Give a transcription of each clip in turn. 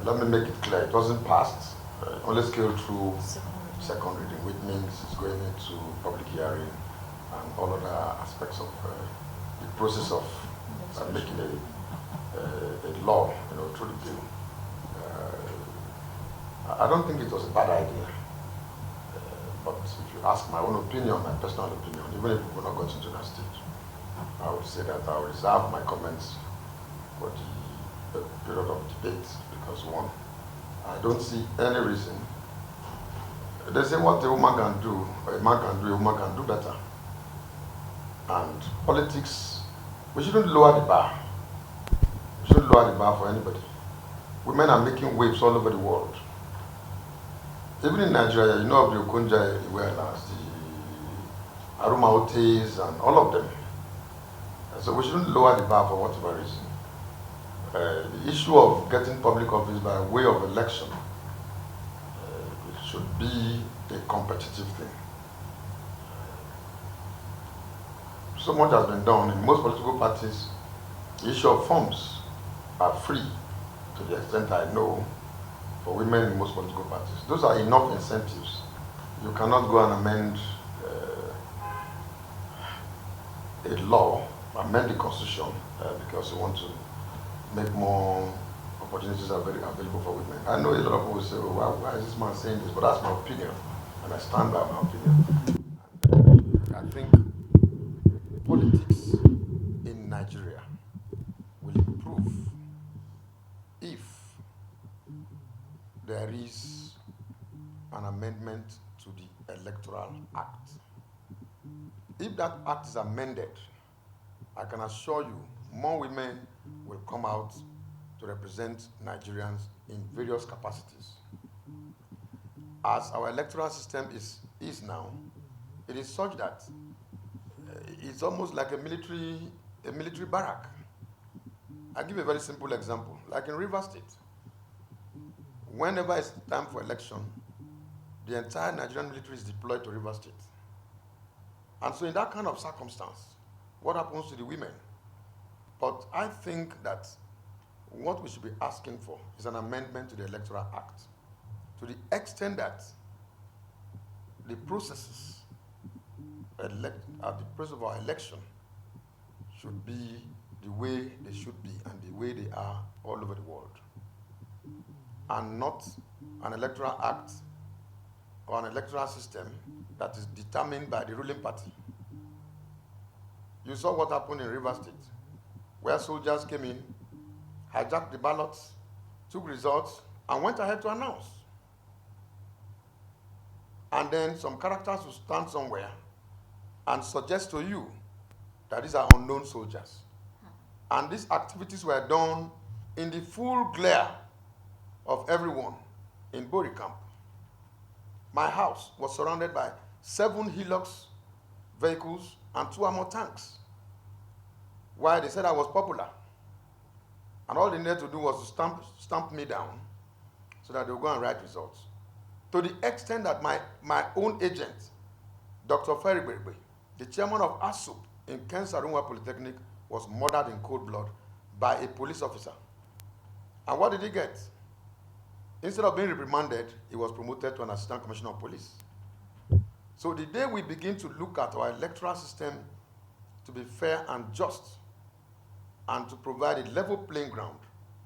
let me make it clear, it wasn't passed. Only scaled through second reading, which means it's going into public hearing and all other aspects of the process of making a law, through the bill. I don't think it was a bad idea. But if you ask my own opinion, my personal opinion, even if we will not go into that stage, I would say that I will reserve my comments for the period of debate, because one, I don't see any reason. They say what a woman can do, a man can do, a woman can do better. And politics, we shouldn't lower the bar. We shouldn't lower the bar for anybody. Women are making waves all over the world. Even in Nigeria, you know of the Okonja Iwealas, the Aruma Otes, and all of them. So we shouldn't lower the bar for whatever reason. The issue of getting public office by way of election should be a competitive thing. So much has been done. In most political parties, the issue of forms are free, to the extent I know, for women in most political parties. Those are enough incentives. You cannot go and amend a law, amend the constitution, because you want to make more opportunities available for women. I know a lot of people say, well, why is this man saying this? But that's my opinion, and I stand by my opinion. And, I think politics in Nigeria will improve if there is an amendment to the Electoral Act. If that act is amended, I can assure you more women will come out to represent Nigerians in various capacities. As our electoral system is now, it is such that it's almost like a military barrack. I'll give a very simple example. Like in Rivers State, whenever it's time for election, the entire Nigerian military is deployed to Rivers State. And so in that kind of circumstance, what happens to the women? But I think that what we should be asking for is an amendment to the Electoral Act, to the extent that the processes the process of our election should be the way they should be and the way they are all over the world, and not an electoral act or an electoral system that is determined by the ruling party. You saw what happened in Rivers State, where soldiers came in, hijacked the ballots, took results, and went ahead to announce. And then some characters will stand somewhere and suggest to you that these are unknown soldiers. And these activities were done in the full glare of everyone in Bori camp. My house was surrounded by 7 Hilux vehicles and 2 armored tanks. Why? They said I was popular. And all they needed to do was to stamp me down so that they would go and write results. To the extent that my own agent, Dr. Ferry Berbe, the chairman of ASUP in Ken Sarunwa Polytechnic, was murdered in cold blood by a police officer. And what did he get? Instead of being reprimanded, he was promoted to an assistant commissioner of police. So the day we begin to look at our electoral system to be fair and just and to provide a level playing ground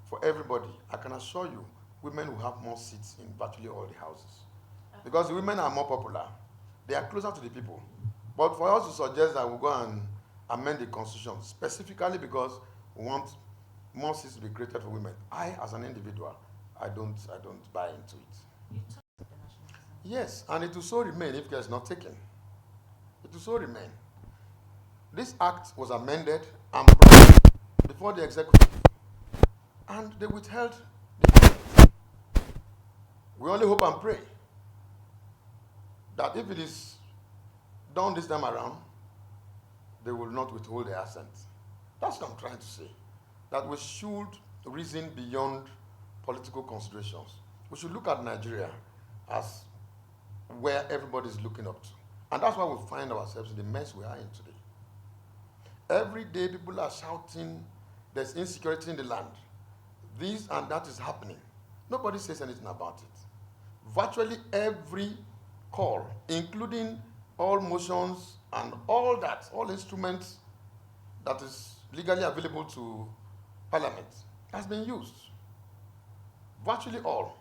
for everybody, I can assure you women will have more seats in virtually all the houses. Because the women are more popular. They are closer to the people. But for us to suggest that we'll go and amend the constitution specifically because we want more seats to be created for women, I, as an individual, I don't buy into it. Yes, and it will so remain if care is not taken. It will so remain. This act was amended and before the executive, and they withheld the act. We only hope and pray that if it is done this time around, they will not withhold their assent. That's what I'm trying to say. That we should reason beyond political considerations. We should look at Nigeria as where everybody is looking up to. And that's why we find ourselves in the mess we are in today. Every day people are shouting, there's insecurity in the land. This and that is happening. Nobody says anything about it. Virtually every call, including all motions and all that, all instruments that is legally available to Parliament, has been used. Virtually all,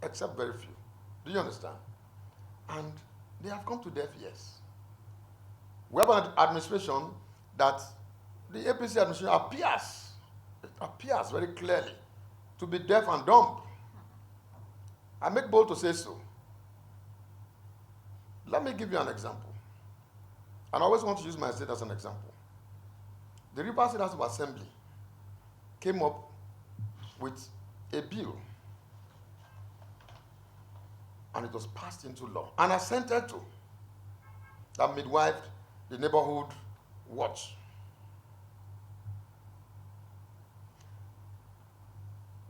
except very few. Do you understand? And they have come to deaf ears. We have an administration that the APC administration appears very clearly to be deaf and dumb. I make bold to say so. Let me give you an example. And I always want to use my state as an example. The Rivers State House of Assembly came up with a bill, and it was passed into law and assented to, that midwifed the neighborhood watch.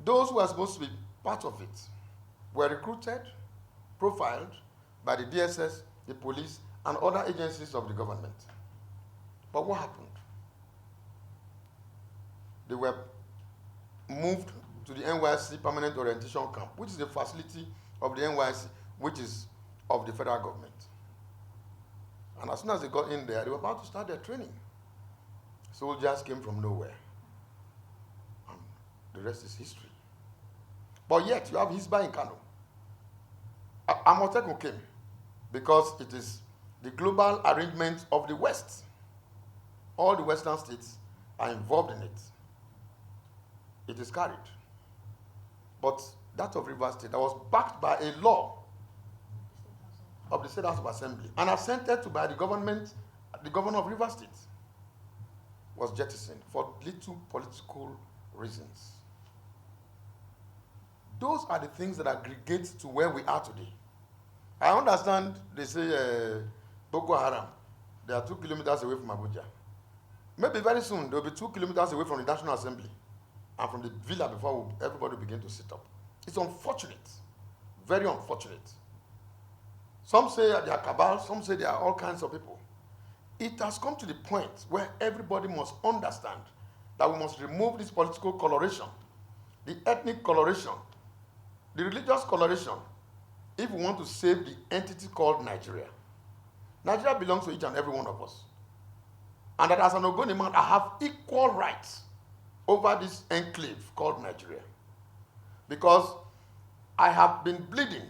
Those who are supposed to be part of it were recruited, profiled by the DSS, the police, and other agencies of the government. But what happened? They were moved to the NYSC Permanent Orientation Camp, which is the facility of the NYSC, which is of the federal government. And as soon as they got in there, they were about to start their training. Soldiers came from nowhere. And the rest is history. But yet, you have Hisba in Kano. Amotekun came because it is the global arrangement of the West. All the Western states are involved in it. It is carried. But that of Rivers State, that was backed by a law of the State House of Assembly and assented to by the government, the governor of Rivers State, was jettisoned for little political reasons. Those are the things that aggregate to where we are today. I understand they say Boko Haram, they are 2 kilometers away from Abuja. Maybe very soon they'll be 2 kilometers away from the National Assembly and from the villa before everybody begin to sit up. It's unfortunate, very unfortunate. Some say they are cabal, some say they are all kinds of people. It has come to the point where everybody must understand that we must remove this political coloration, the ethnic coloration, the religious coloration, if we want to save the entity called Nigeria. Nigeria belongs to each and every one of us. And that as an Ogoni man, I have equal rights over this enclave called Nigeria. Because I have been bleeding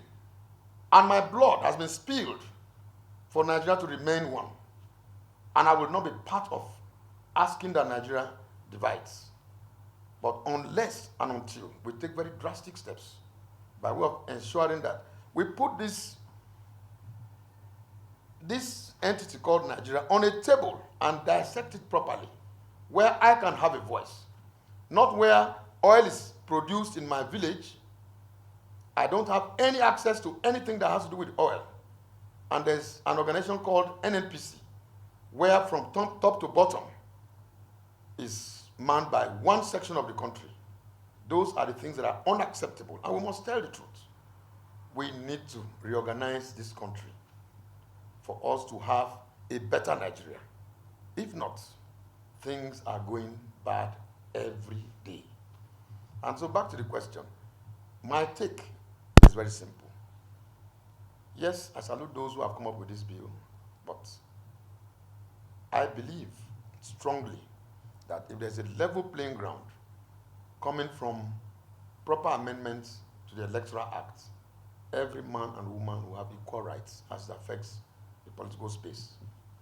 and my blood has been spilled for Nigeria to remain one. And I will not be part of asking that Nigeria divides. But unless and until we take very drastic steps by way of ensuring that we put this entity called Nigeria on a table and dissect it properly, where I can have a voice, not where oil is produced in my village. I don't have any access to anything that has to do with oil. And there's an organization called NNPC, where from top to bottom is manned by one section of the country. Those are the things that are unacceptable, and we must tell the truth. We need to reorganize this country for us to have a better Nigeria. If not, things are going bad every day. And so back to the question. My take is very simple. Yes, I salute those who have come up with this bill, but I believe strongly that if there's a level playing ground coming from proper amendments to the Electoral Act, every man and woman will have equal rights as it affects the political space.